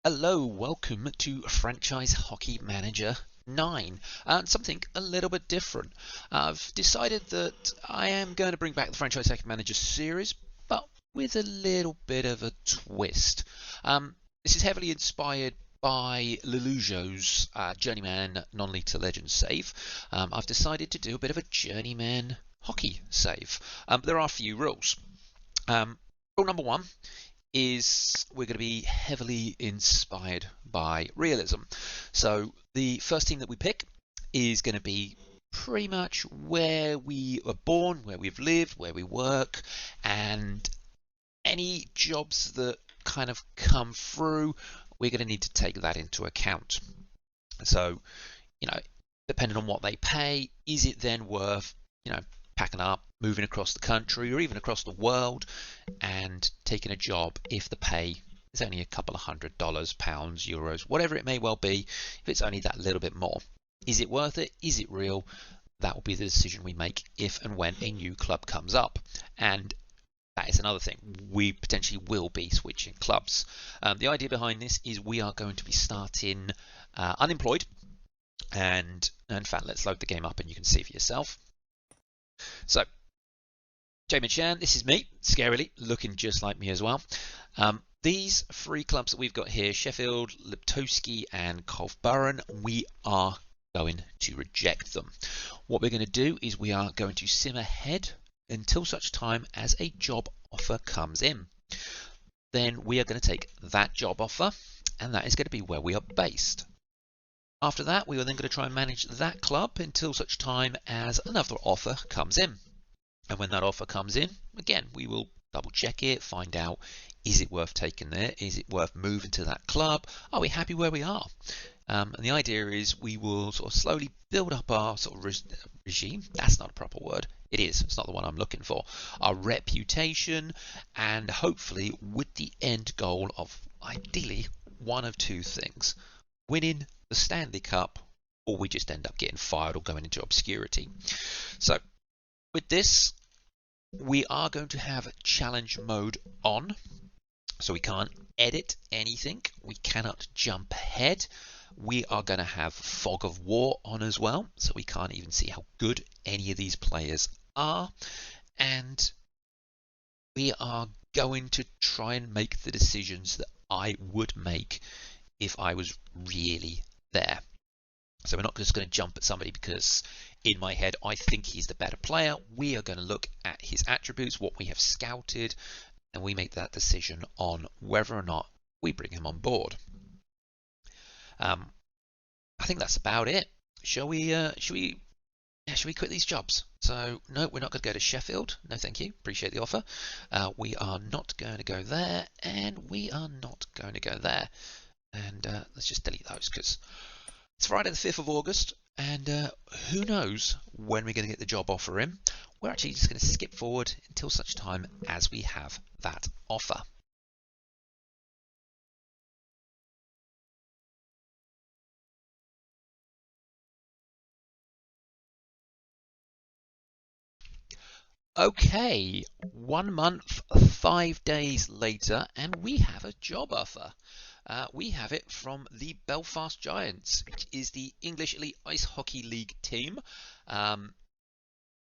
Hello, welcome to Franchise Hockey Manager 9 and something a little bit different. I've decided that I am going to bring back the Franchise Hockey Manager series, but with a little bit of a twist. This is heavily inspired by Lelujo's Journeyman Non-Lethal Legends save. I've decided to do a bit of a Journeyman hockey save. There are a few rules. Rule number one is we're going to be heavily inspired by realism. So the first team that we pick is going to be pretty much where we were born, where we've lived, where we work, and any jobs that kind of come through, we're going to need to take that into account. So, depending on what they pay, is it then worth, packing up, moving across the country or even across the world and taking a job if the pay is only a couple of $100, pounds, euros, whatever it may well be, if it's only that little bit more. Is it worth it? Is it real? That will be the decision we make if and when a new club comes up. And that is another thing. We potentially will be switching clubs. The idea behind this is we are going to be starting unemployed. And in fact, let's load the game up and you can see for yourself. So, Jamie Chan, this is me, scarily, looking just like me as well. These three clubs that we've got here, Sheffield, Liptowski and Colfburn, we are going to reject them. What we're going to do is we are going to sim ahead until such time as a job offer comes in. Then we are going to take that job offer, and that is going to be where we are based. After that, we are then going to try and manage that club until such time as another offer comes in. And when that offer comes in, again, we will double check it, find out, is it worth taking there? Is it worth moving to that club? Are we happy where we are? And the idea is we will sort of slowly build up our sort of regime. That's not a proper word. It is. It's not the one I'm looking for. Our reputation, and hopefully with the end goal of ideally one of two things: winning the Stanley Cup, or we just end up getting fired or going into obscurity. So with this, we are going to have challenge mode on, so we can't edit anything, we cannot jump ahead. We are going to have fog of war on as well, so we can't even see how good any of these players are, and we are going to try and make the decisions that I would make if I was really there. So we're not just going to jump at somebody because in my head I think he's the better player. We are going to look at his attributes, what we have scouted, and we make that decision on whether or not we bring him on board. I think that's about it. Shall we quit these jobs? So no, we're not going to go to Sheffield. No, thank you. Appreciate the offer. We are not going to go there, and we are not going to go there. And let's just delete those because it's Friday the 5th of August, and who knows when we're going to get the job offer in. We're actually just going to skip forward until such time as we have that offer. Okay, 1 month, 5 days later, and we have a job offer. We have it from the Belfast Giants, which is the English Elite Ice Hockey League team. I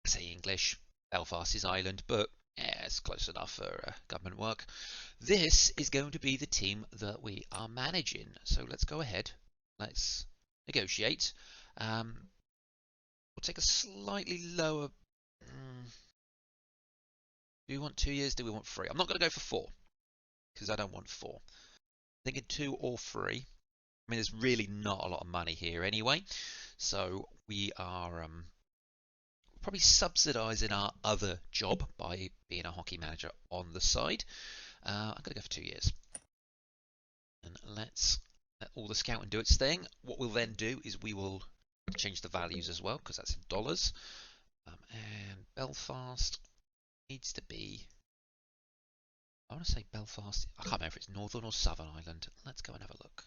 say English, Belfast is Ireland, but it's close enough for government work. This is going to be the team that we are managing. So let's go ahead. Let's negotiate. We'll take a slightly lower. Do we want 2 years? Do we want 3? I'm not going to go for 4 because I don't want 4. I'm thinking 2 or 3. I mean, there's really not a lot of money here anyway, so we are probably subsidising our other job by being a hockey manager on the side. I'm going to go for 2 years, and let's let all the scouting do its thing. What we'll then do is we will change the values as well because that's in dollars. And Belfast needs to be, I want to say Belfast, I can't remember if it's Northern or Southern Ireland. Let's go and have a look.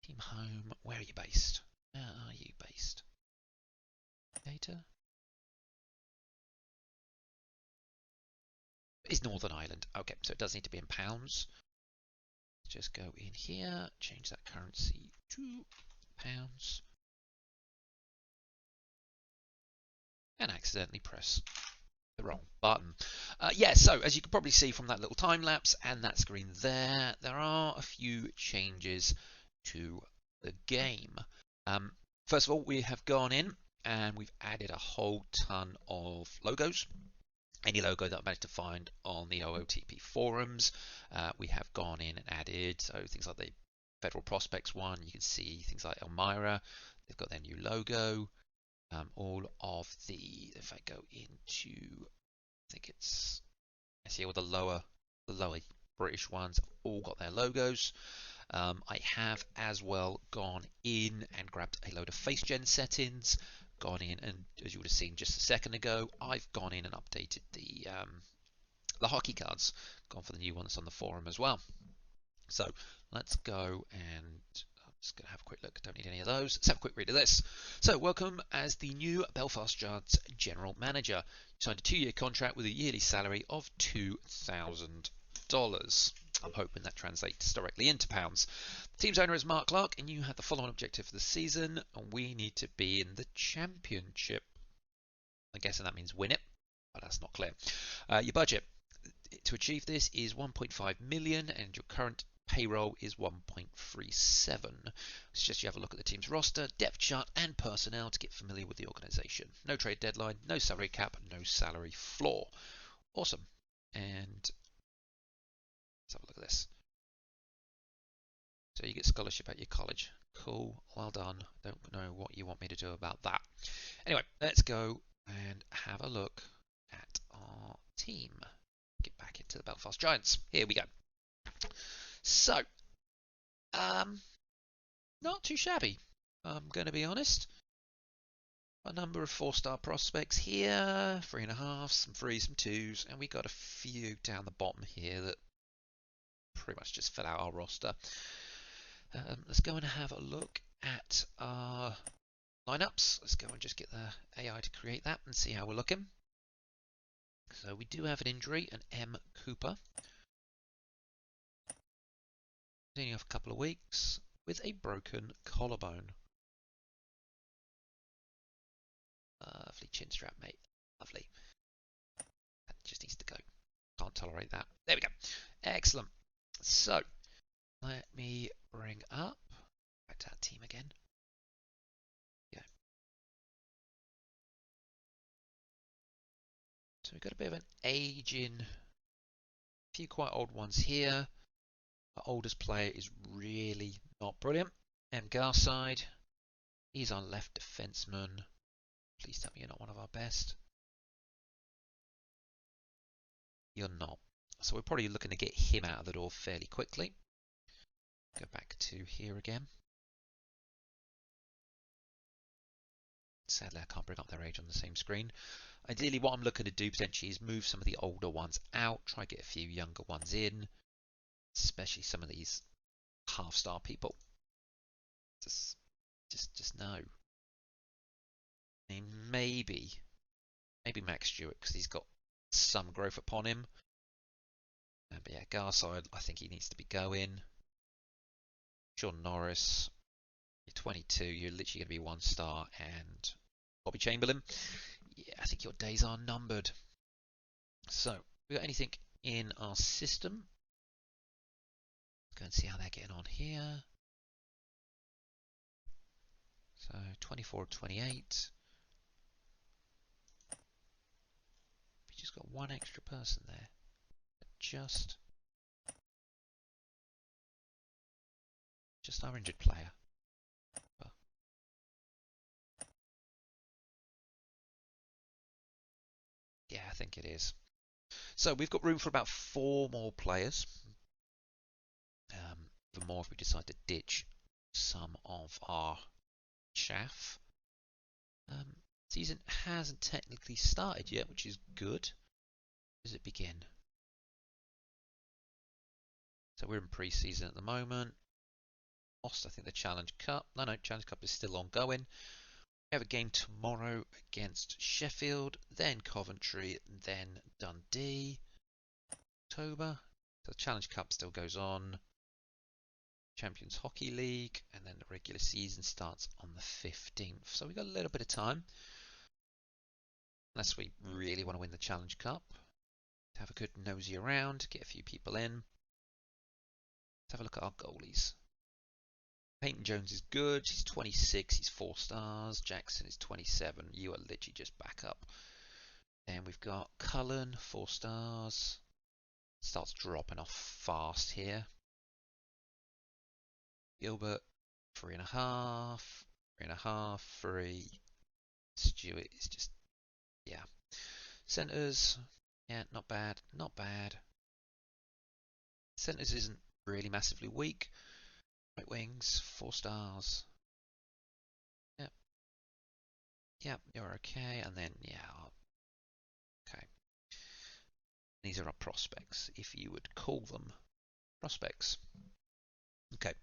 Team home, where are you based? Where are you based? Data? It's Northern Ireland. Okay, so it does need to be in pounds. just go in here, change that currency to pounds, and accidentally press the wrong button. Yeah, so as you can probably see from that little time lapse and that screen there are a few changes to the game. First of all, we have gone in and we've added a whole ton of logos. Any logo that I managed to find on the OOTP forums, we have gone in and added. So things like the Federal Prospects one, you can see things like Elmira, they've got their new logo. All of the, if I go into, I think it's, I see all the lower British ones, all got their logos. I have as well gone in and grabbed a load of face gen settings, gone in and, as you would have seen just a second ago, I've gone in and updated the hockey cards, gone for the new ones on the forum as well. So let's go, and I'm just going to have a quick look. Don't need any of those. Let's have a quick read of this. So welcome as the new Belfast Giants general manager. You signed a 2-year contract with a yearly salary of $2,000. I'm hoping that translates directly into pounds. The team's owner is Mark Clark, and you have the following objective for the season. And we need to be in the championship. I'm guessing that means win it, but that's not clear. Your budget to achieve this is 1.5 million, and your current payroll is 1.37. Suggest you have a look at the team's roster, depth chart, and personnel to get familiar with the organisation. No trade deadline, no salary cap, no salary floor. Awesome. And let's have a look at this. So you get scholarship at your college. Cool, well done. Don't know what you want me to do about that. Anyway, let's go and have a look at our team. Get back into the Belfast Giants. Here we go. So, not too shabby, I'm going to be honest. A number of 4-star prospects here, 3.5, some 3s, some 2s, and we got a few down the bottom here that pretty much just fill out our roster. Let's go and have a look at our lineups. Let's go and just get the AI to create that and see how we're looking. So we do have an injury, an M. Cooper. Only off a couple of weeks with a broken collarbone. Lovely chin strap, mate. Lovely. That just needs to go. Can't tolerate that. There we go. Excellent. So, let me bring up back to that team again. Yeah. So we've got a bit of an age in. A few quite old ones here. Our oldest player is really not brilliant. M. Garside. He's our left defenseman. Please tell me you're not one of our best. You're not. So we're probably looking to get him out of the door fairly quickly. Go back to here again. Sadly, I can't bring up their age on the same screen. Ideally, what I'm looking to do potentially is move some of the older ones out, try and get a few younger ones in, especially some of these half-star people. Just no. I mean, maybe Max Stewart, because he's got some growth upon him. But yeah, Garside, I think he needs to be going. John Norris, you're 22, you're literally going to be 1-star, and Bobby Chamberlain, yeah, I think your days are numbered. So, we got anything in our system? Let's go and see how they're getting on here. So, 24, 28. We just got one extra person there. Just our injured player. Well, yeah, I think it is. So we've got room for about 4 more players. The more if we decide to ditch some of our chaff. Season hasn't technically started yet, which is good. Does it begin? So we're in pre-season at the moment. Lost, I think, the Challenge Cup. No, Challenge Cup is still ongoing. We have a game tomorrow against Sheffield, then Coventry, then Dundee. October. So the Challenge Cup still goes on. Champions Hockey League, and then the regular season starts on the 15th. So we've got a little bit of time, unless we really want to win the Challenge Cup. Have a good nosy around, get a few people in. Let's have a look at our goalies. Peyton Jones is good. He's 26. He's 4 stars. Jackson is 27. You are literally just back up. And we've got Cullen, 4 stars. Starts dropping off fast here. Gilbert, 3.5. 3.5. 3. Stewart is just, yeah. Centers, yeah, not bad. Not bad. Centers isn't really massively weak. Right wings, 4 stars. Yep. Yep, you're okay. And then, yeah, okay. These are our prospects, if you would call them prospects. Okay,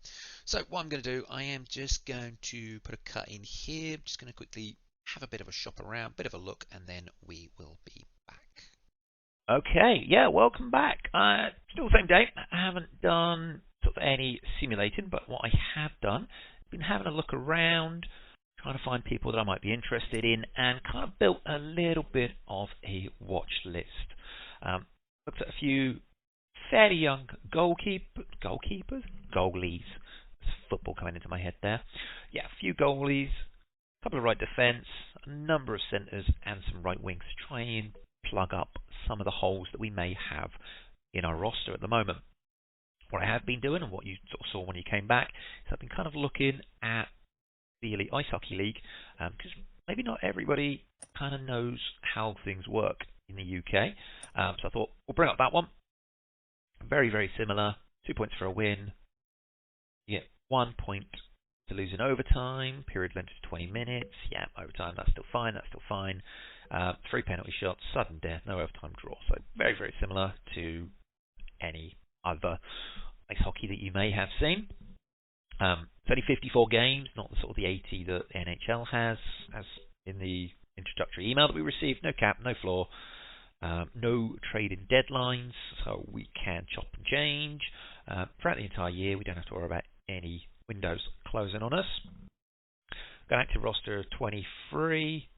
so what I'm going to do, I am just going to put a cut in here. I'm just going to quickly have a bit of a shop around, bit of a look, and then we will be back. Okay, yeah, welcome back. Still the same day. I haven't done sort of any simulating, but what I have done, been having a look around, trying to find people that I might be interested in, and kind of built a little bit of a watch list. Looked at a few fairly young goalies. There's football coming into my head there. Yeah, a few goalies, a couple of right defence, a number of centres, and some right wings to try and plug up some of the holes that we may have in our roster at the moment. What I have been doing, and what you sort of saw when you came back, is I've been kind of looking at the Elite Ice Hockey League, because maybe not everybody kind of knows how things work in the UK. So I thought we'll bring up that one. Very, very similar. 2 points for a win. You get 1 point to lose in overtime. Period length is 20 minutes. Yeah, overtime, that's still fine. That's still fine. 3 penalty shots, sudden death, no overtime draw. So very, very similar to any other ice hockey that you may have seen. It's only 54 games, not the sort of the 80 that NHL has, as in the introductory email that we received. No cap, no floor. No trading deadlines, so we can chop and change. Throughout the entire year, we don't have to worry about any windows closing on us. Got an active roster of 23.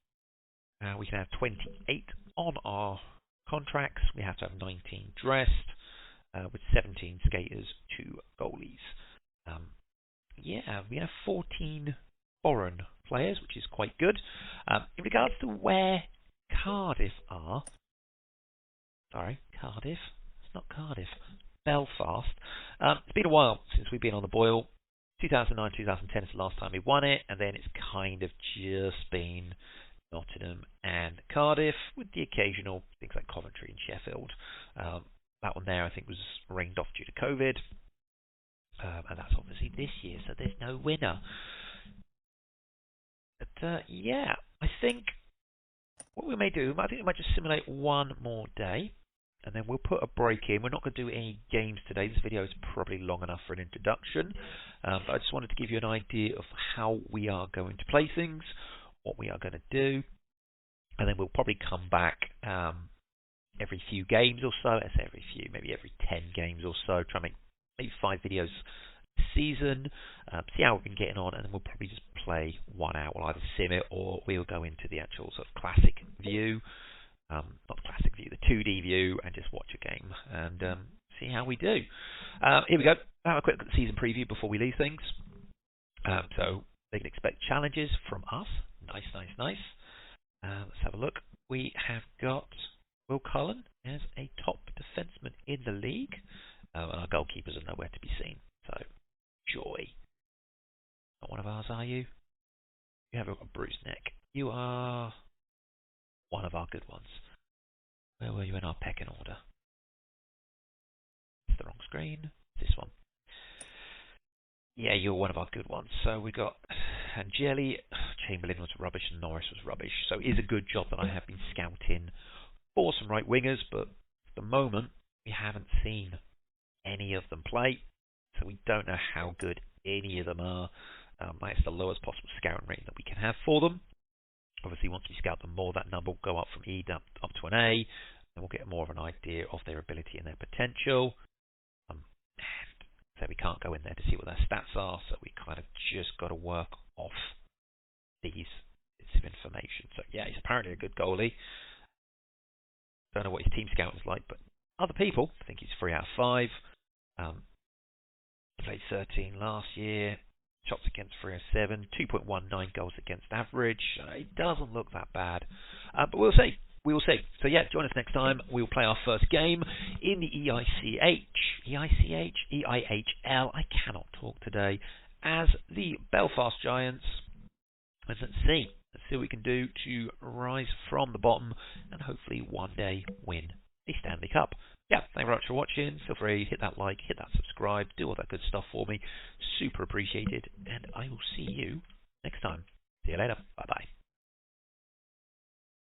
We can have 28 on our contracts. We have to have 19 dressed, with 17 skaters, 2 goalies. Yeah, we have 14 foreign players, which is quite good. In regards to where Cardiff are, Cardiff. It's not Cardiff. Belfast. It's been a while since we've been on the boil. 2009, 2010 is the last time we won it, and then it's kind of just been Nottingham and Cardiff, with the occasional things like Coventry and Sheffield. That one there, I think, was rained off due to COVID, and that's obviously this year, so there's no winner. But yeah, I think what we may do, I think we might just simulate one more day, and then we'll put a break in. We're not going to do any games today. This video is probably long enough for an introduction, but I just wanted to give you an idea of how we are going to play things, what we are going to do, and then we'll probably come back every few games or so. I say every few, maybe every 10 games or so. Try and make maybe 5 videos a season, see how we've been getting on, and then we'll probably just play one out. We'll either sim it, or we'll go into the actual sort of classic view, not the classic view, the 2D view, and just watch a game and see how we do. Here we go. Have a quick look at the season preview before we leave things. So they can expect challenges from us. Nice, nice, nice. Let's have a look. We have got Will Cullen as a top defenseman in the league, and our goalkeepers are nowhere to be seen. So, joy. Not one of ours, are you? You have a bruised neck. You are one of our good ones. Where were you in our pecking order? It's the wrong screen. This one. Yeah, you're one of our good ones. So we got Angeli. Chamberlain was rubbish and Norris was rubbish. So it is a good job that I have been scouting for some right wingers, but at the moment we haven't seen any of them play, so we don't know how good any of them are. That's the lowest possible scouting rating that we can have for them. Obviously, once we scout them more, that number will go up from E up to an A, and we'll get more of an idea of their ability and their potential. And So we can't go in there to see what their stats are, so we kind of just got to work off these bits of information. So yeah, he's apparently a good goalie. Don't know what his team scout is like, but other people think he's 3 out of 5. Played 13 last year. Shots against 307, 2.19 goals against average. It doesn't look that bad, but we'll see. We will see. So yeah, join us next time. We'll play our first game in the EIHL. I cannot talk today. As the Belfast Giants. And let's see what we can do to rise from the bottom and hopefully one day win the Stanley Cup. Yeah, thank you very much for watching. Feel free, hit that like, hit that subscribe, do all that good stuff for me. Super appreciated. And I will see you next time. See you later. Bye-bye.